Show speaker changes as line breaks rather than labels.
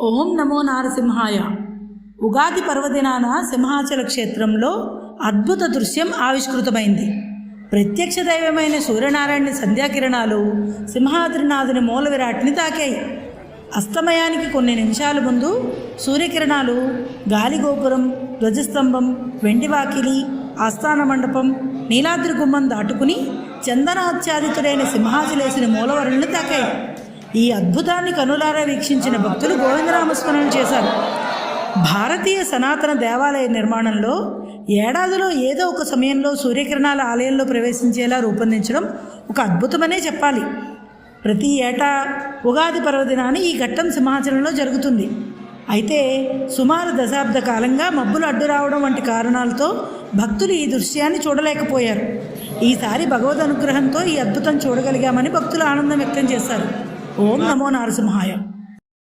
ఓం నమో నారసింహాయ. ఉగాది పర్వదినాన సింహాచల క్షేత్రంలో అద్భుత దృశ్యం ఆవిష్కృతమైంది. ప్రత్యక్ష దైవమైన సూర్యనారాయణ సంధ్యాకిరణాలు సింహాద్రినాథుని మూల విరాట్ని తాకాయి. అస్తమయానికి కొన్ని నిమిషాల ముందు సూర్యకిరణాలు గాలిగోపురం, ధ్వజస్తంభం, వెండి వాకిలి, ఆస్థాన మండపం, నీలాద్రి గుమ్మం దాటుకుని చందనాచ్ఛాదితుడైన సింహాచలేసిన మూలవరుణ్ణి తాకాయి. ఈ అద్భుతాన్ని కనులారా వీక్షించిన భక్తులు గోవిందనామస్మరణ చేశారు. భారతీయ సనాతన దేవాలయ నిర్మాణంలో ఏడాదిలో ఏదో ఒక సమయంలో సూర్యకిరణాల ఆలయంలో ప్రవేశించేలా రూపొందించడం ఒక అద్భుతమనే చెప్పాలి. ప్రతి ఏటా ఉగాది పర్వదినాన్ని ఈ ఘట్టం సింహాచలంలో జరుగుతుంది. అయితే సుమారు దశాబ్ద కాలంగా మబ్బులు అడ్డు రావడం వంటి కారణాలతో భక్తులు ఈ దృశ్యాన్ని చూడలేకపోయారు. ఈసారి భగవద్ అనుగ్రహంతో ఈ అద్భుతం చూడగలిగామని భక్తులు ఆనందం వ్యక్తం చేశారు. ఓం నమో నారసింహాయ.